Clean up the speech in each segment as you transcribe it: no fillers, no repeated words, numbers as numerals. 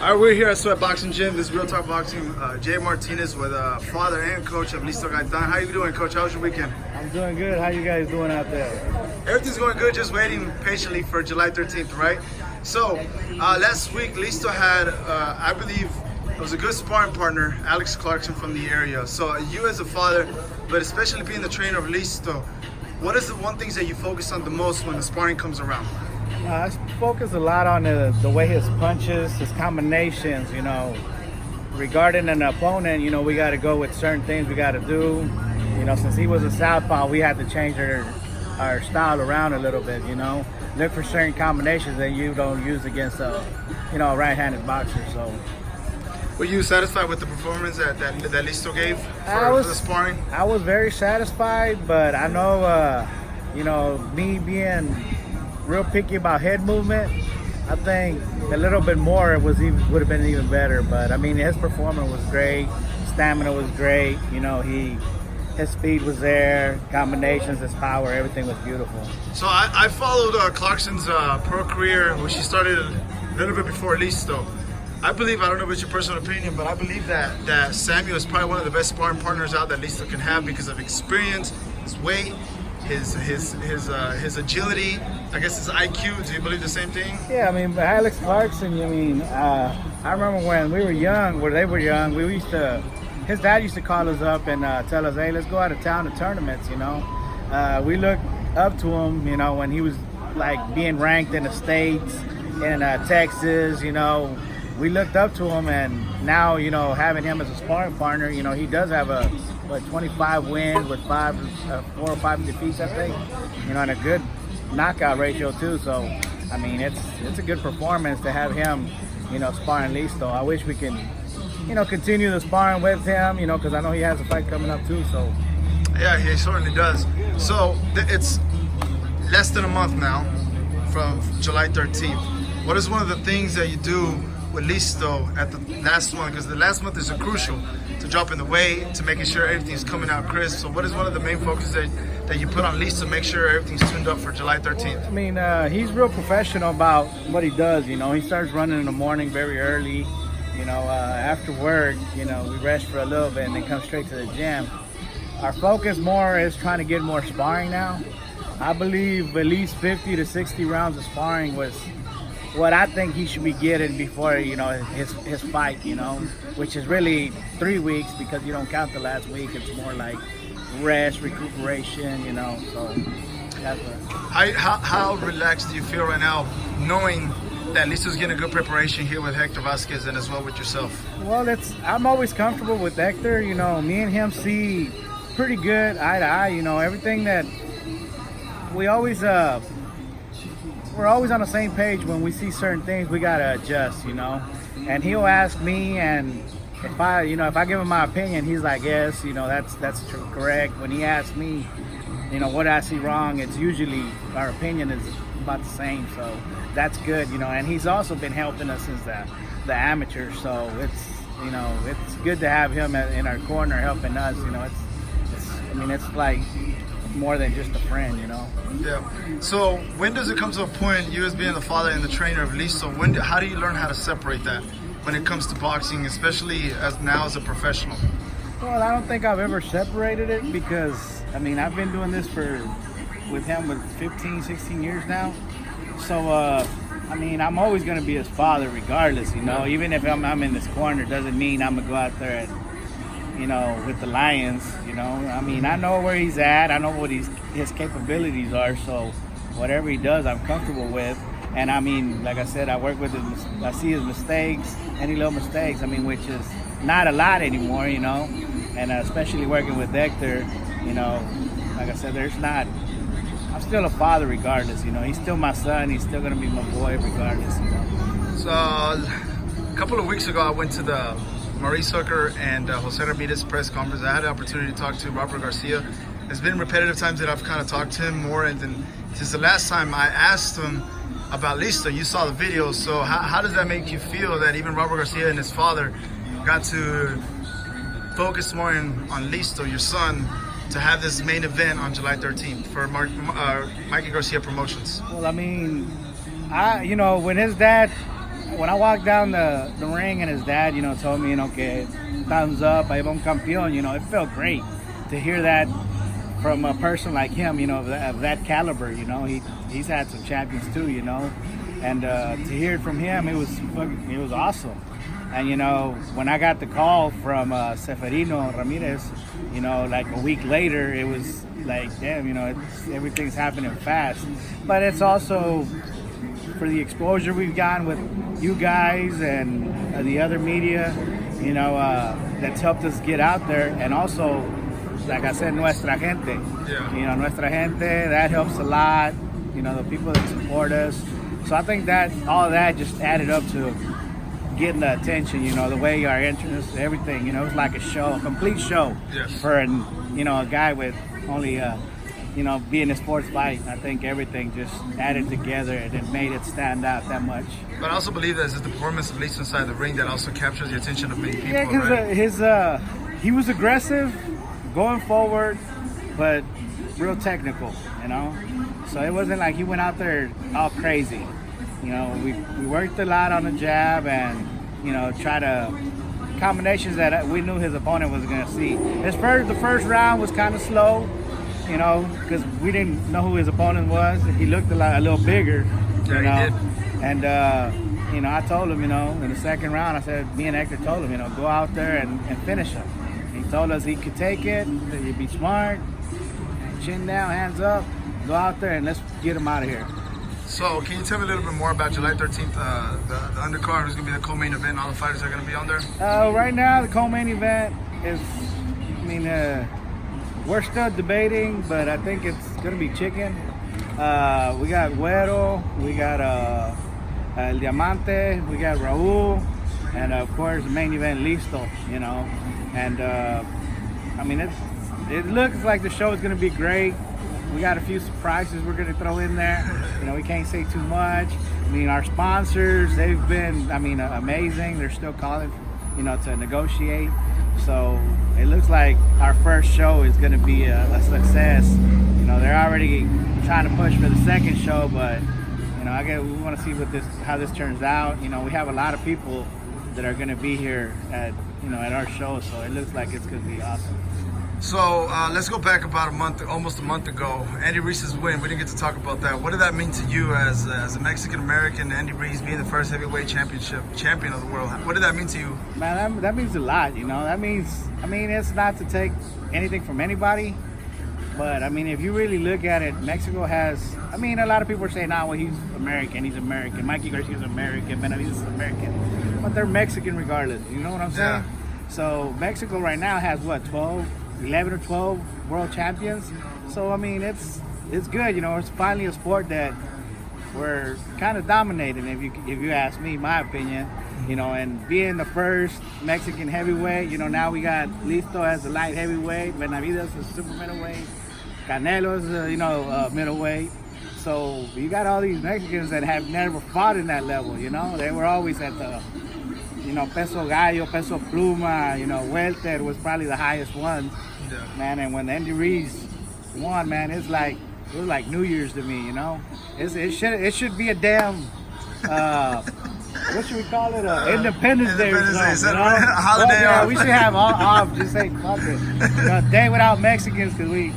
All right, we're here at Sweat Boxing Gym. This is Real Talk Boxing. Jay Martinez with father and coach of Listo Gaitan. How you doing, Coach? How was your weekend? I'm doing good. How you guys doing out there? Everything's going good. Just waiting patiently for July 13th, right? So last week, Listo had, I believe, it was a good sparring partner, Alex Clarkson from the area. So you as a father, but especially being the trainer of Listo, what is the one things that you focus on the most when the sparring comes around? I focus a lot on the way his punches, his combinations, regarding an opponent, we got to go with certain things we got to do. Since he was a southpaw, we had to change our style around a little bit, Look for certain combinations that you don't use against a right-handed boxer, so. Were you satisfied with the performance that Listo gave for the sparring? I was very satisfied, but I know, me being real picky about head movement, I think a little bit more would have been even better. But I mean, his performance was great, stamina was great. His speed was there, combinations, his power, everything was beautiful. So I followed Clarkson's pro career, which he started a little bit before Listo. I don't know if it's your personal opinion, but I believe that Samuel is probably one of the best sparring partners out that Listo can have because of experience, his weight, his agility, I guess his IQ. Do you believe the same thing? Yeah, Alex Clarkson, I remember when we were young, his dad used to call us up and tell us, hey, let's go out of town to tournaments, We looked up to him, when he was like being ranked in the States, in Texas, we looked up to him, and now, having him as a sparring partner, he does have 25 wins with 4 or 5 defeats, I think, and a good knockout ratio too. So, it's a good performance to have him, sparring Listo. I wish we can, continue the sparring with him, because I know he has a fight coming up too. So, yeah, he certainly does. So it's less than a month now from July 13th. What is one of the things that you do with Listo at the last one? Because the last month is crucial to dropping the weight, to making sure everything's coming out crisp. So what is one of the main focuses that you put on Listo to make sure everything's tuned up for July 13th? He's real professional about what he does. He starts running in the morning very early. After work, we rest for a little bit and then come straight to the gym. Our focus more is trying to get more sparring now. I believe at least 50 to 60 rounds of sparring was what I think he should be getting before, his fight, which is really 3 weeks because you don't count the last week. It's more like rest, recuperation, so that's what. How relaxed do you feel right now knowing that Listo's getting a good preparation here with Hector Vasquez and as well with yourself? Well, I'm always comfortable with Hector. Me and him see pretty good eye to eye. Everything that we always we're always on the same page. When we see certain things, we gotta adjust, And he'll ask me, and if I give him my opinion, he's like, yes, that's true, correct. When he asks me, what I see wrong, it's usually our opinion is about the same. So that's good, And he's also been helping us since the amateur. So it's good to have him in our corner helping us. It's like more than just a friend, Yeah. So when does it come to a point, you as being the father and the trainer of Listo, how do you learn how to separate that when it comes to boxing, especially as a professional? Well, I don't think I've ever separated it because, I've been doing this with him with 15, 16 years now. So, I'm always going to be his father regardless, Even if I'm in this corner, doesn't mean I'm going to go out there and, with the Lions, I know where he's at. I know what his capabilities are. So whatever he does, I'm comfortable with. And like I said, I work with him. I see his mistakes, any little mistakes, which is not a lot anymore, And especially working with Hector, like I said, I'm still a father regardless, He's still my son. He's still going to be my boy regardless, So a couple of weeks ago, I went to the Maurice Hooker and Jose Ramirez press conference. I had the opportunity to talk to Robert Garcia. It's been repetitive times that I've kind of talked to him more, and then since the last time I asked him about Listo, you saw the video. So how does that make you feel that even Robert Garcia and his father got to focus more on Listo, your son, to have this main event on July 13th for Mikey Garcia Promotions? Well, when his dad when I walked down the ring and his dad, told me, okay, thumbs up, ahí va un campeón, it felt great to hear that from a person like him, of that caliber, he's had some champions too, and to hear it from him, it was awesome. And when I got the call from Seferino Ramirez, like a week later, it was like, damn, everything's happening fast. But it's also for the exposure we've gotten with you guys and the other media, that's helped us get out there. And also, like I said, nuestra gente. Yeah. Nuestra gente, that helps a lot. The people that support us. So I think that all of that just added up to getting the attention, the way our entrance, everything, it was like a show, a complete show. Yes. For, a guy with only, being a sports fight. I think everything just added together and it made it stand out that much. But I also believe that it's the performance of Listo inside the ring that also captures the attention of many people. Yeah, because he was aggressive, going forward, but real technical, So it wasn't like he went out there all crazy. We worked a lot on the jab and, try to combinations that we knew his opponent was going to see. The first round was kind of slow, because we didn't know who his opponent was. He looked a little bigger, Yeah, he did. And, I told him, in the second round, I said, me and Hector told him, go out there and finish him. He told us he could take it, that he'd be smart, chin down, hands up, go out there and let's get him out of here. So, can you tell me a little bit more about July 13th, the undercard, who's going to be the co-main event, all the fighters are going to be on there? Right now, the co-main event is, we're still debating, but I think it's going to be chicken. We got Güero, we got El Diamante, we got Raul, and of course, the main event, Listo, And, it looks like the show is going to be great. We got a few surprises we're going to throw in there. We can't say too much. Our sponsors, they've been, amazing. They're still calling, to negotiate. So it looks like our first show is going to be a success. They're already trying to push for the second show, but, we want to see how this turns out. We have a lot of people that are going to be here at our show, so it looks like it's going to be awesome. So let's go back about almost a month ago. Andy Ruiz's win. We didn't get to talk about that. What did that mean to you as a Mexican American? Andy Ruiz being the first heavyweight champion of the world. What did that mean to you? Man, that means a lot. That means it's not to take anything from anybody, but if you really look at it, Mexico has. A lot of people are saying, well, he's American. He's American. Mikey Garcia's American. Benavidez is American, but they're Mexican regardless. You know what I'm saying? Yeah. So Mexico right now has 11 or 12 world champions. So it's good. It's finally a sport that we're kind of dominating. If you ask me, my opinion. And being the first Mexican heavyweight. Now we got Listo as the light heavyweight, Benavidez is super middleweight, Canelo is middleweight. So you got all these Mexicans that have never fought in that level. They were always at the peso gallo, peso pluma, welter was probably the highest one. Yeah. Man, and when Andy Ruiz won, man, it was like New Year's to me, It should be a damn, what should we call it? Independence Day or Independence something, Day, holiday off. We should have off, just say fuck it. A day without Mexicans, because we,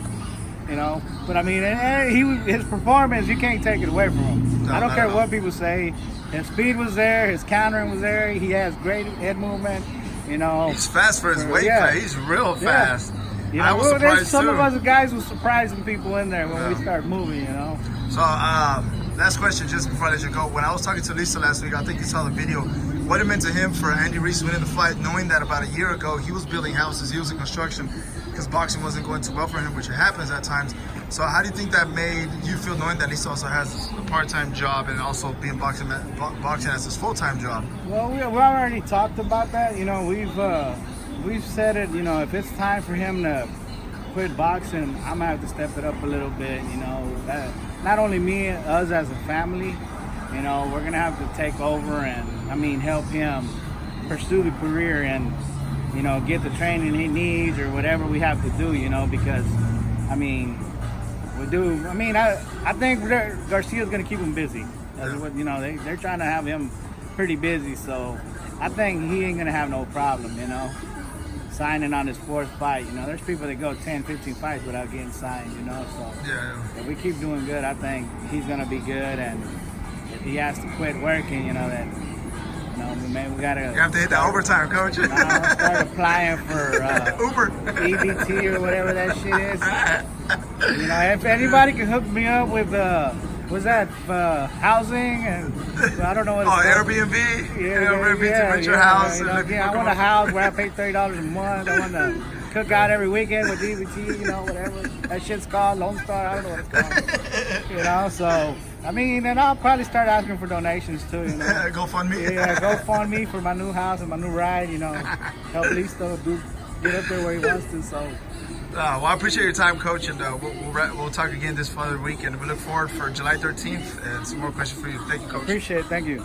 But his performance, you can't take it away from him. No, I don't not care at all. what people say. His speed was there, his countering was there. He has great head movement. He's fast for his weight cut. He's real fast. Yeah. I was surprised some too. of us guys were surprising people in there when we start moving. So, last question, just before I let you go. When I was talking to Lisa last week, I think you saw the video. What it meant to him for Andy Ruiz winning the fight, knowing that about a year ago he was building houses, he was in construction, because boxing wasn't going too well for him, which it happens at times. So how do you think that made you feel, knowing that Lisa also has a part-time job and also being boxing as his full-time job? Well, we already talked about that. We've said it. If it's time for him to quit boxing, I'm gonna have to step it up a little bit. That not only me, us as a family. We're gonna have to take over and help him pursue the career and get the training he needs or whatever we have to do. Because we do. I think Garcia's gonna keep him busy. That's what they're trying to have him pretty busy, so I think he ain't gonna have no problem, you know, signing on his fourth fight. You know, there's people that go 10, 15 fights without getting signed, you know, so if we keep doing good, I think he's gonna be good, and if he has to quit working, you know, that, you know, maybe we gotta. You have to hit that overtime, coach. Start applying for Uber, EBT or whatever that shit is. You know, if anybody can hook me up with what's that, housing, and I don't know what it's called. Airbnb. Airbnb to rent your house. You know, I want a house where I pay $30 a month. I want to cook out every weekend with EBT, you know, whatever that shit's called, Lone Star. I don't know what it's called. You know, so. I mean, and I'll probably start asking for donations too, you know. GoFundMe. Yeah, GoFundMe for my new house and my new ride, you know. Help Listo get up there where he wants to, so. Well, I appreciate your time, Coach, and we'll talk again this further week, and we look forward for July 13th and some more questions for you. Thank you, Coach. Appreciate it. Thank you.